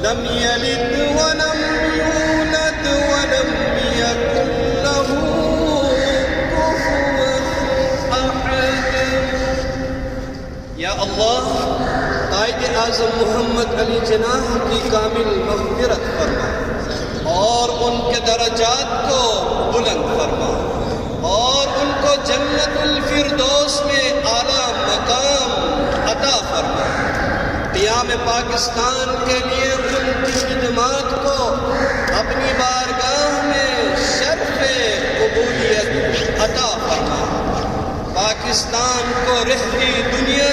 Lump यलिद वलम यूलद वलम यकुन लहू कुफुवन अहद। या अल्लाह, कायदे आज़म मोहम्मद अली जनाह की कामिल मग़फ़िरत फरमा और उनके दरजात को बुलंद फरमा और उनको जन्नतुल फिरदौस में आला मकाम अता फरमा। क़ियाम पाकिस्तान के लिए उनकी खिदमत को अपनी बारगाह में शर्फ़े क़बूलियत अता फरमा। पाकिस्तान को रहती दुनिया